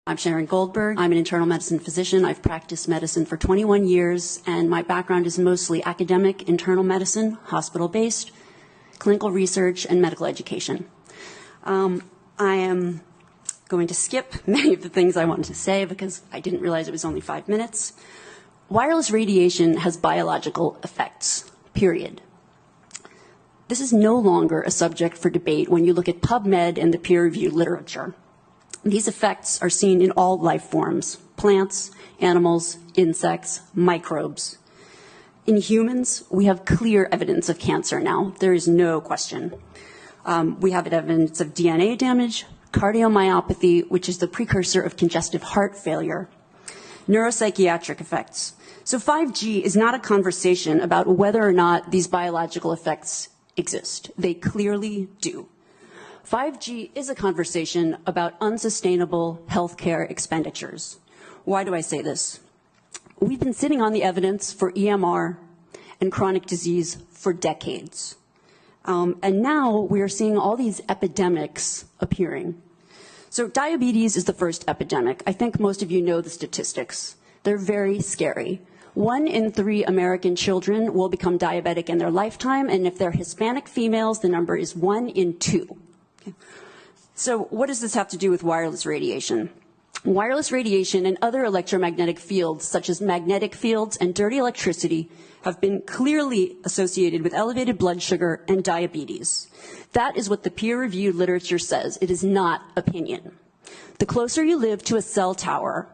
I'm Sharon Goldberg. I'm an internal medicine physician. I've practiced medicine for 21 years, and my background is mostly academic internal medicine, hospital-based, clinical research, and medical education. I am going to skip many of the things I wanted to say because I didn't realize it was only 5 minutes. Wireless radiation has biological effects, period. This is no longer a subject for debate when you look at PubMed and the peer-reviewed literature. These effects are seen in all life forms: plants, animals, insects, microbes. In humans, we have clear evidence of cancer now. There is no question. We have evidence of DNA damage, cardiomyopathy, which is the precursor of congestive heart failure, neuropsychiatric effects. So 5G is not a conversation about whether or not these biological effects exist. They clearly do. 5G is a conversation about unsustainable healthcare expenditures. Why do I say this? We've been sitting on the evidence for EMR and chronic disease for decades. And now we are seeing all these epidemics appearing. So diabetes is the first epidemic. I think most of you know the statistics. They're very scary. 1 in 3 American children will become diabetic in their lifetime, and if they're Hispanic females, the number is 1 in 2. So what does this have to do with wireless radiation? Wireless radiation and other electromagnetic fields, such as magnetic fields and dirty electricity, have been clearly associated with elevated blood sugar and diabetes. That is what the peer-reviewed literature says. It is not opinion. The closer you live to a cell tower,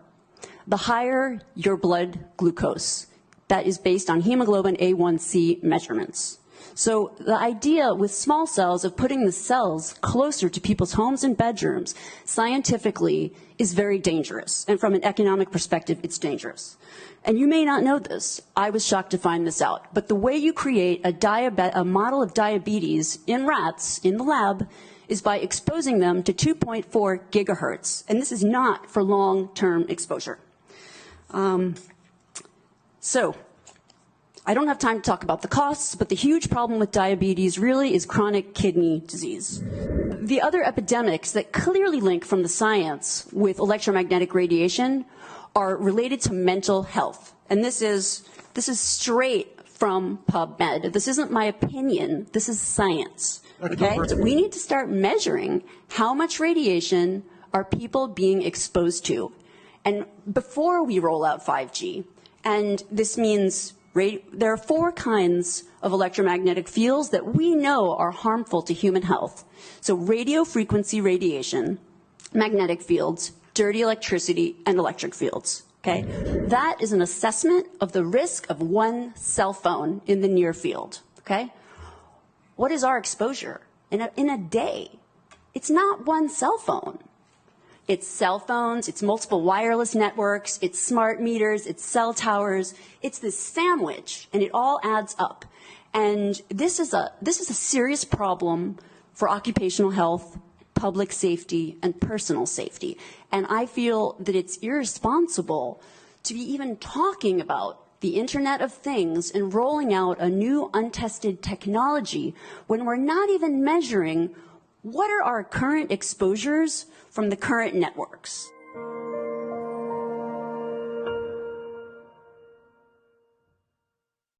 the higher your blood glucose. That is based on hemoglobin A1C measurements. So the idea with small cells of putting the cells closer to people's homes and bedrooms scientifically is very dangerous. And from an economic perspective, it's dangerous. And you may not know this. I was shocked to find this out. But the way you create a model of diabetes in rats in the lab is by exposing them to 2.4 gigahertz. And this is not for long-term exposure. So I don't have time to talk about the costs, but the huge problem with diabetes really is chronic kidney disease. The other epidemics that clearly link from the science with electromagnetic radiation are related to mental health. And this is straight from PubMed. This isn't my opinion. This is science. Okay? So we need to start measuring how much radiation are people being exposed to. And before we roll out 5G, and this means there are 4 kinds of electromagnetic fields that we know are harmful to human health. So radio frequency radiation, magnetic fields, dirty electricity, and electric fields. Okay? That is an assessment of the risk of 1 cell phone in the near field. Okay? What is our exposure in a day? It's not 1 cell phone. It's cell phones, it's multiple wireless networks, it's smart meters, it's cell towers. It's this sandwich, and it all adds up. And this is a serious problem for occupational health, public safety, and personal safety. And I feel that it's irresponsible to be even talking about the Internet of Things and rolling out a new untested technology when we're not even measuring what are our current exposures from the current networks.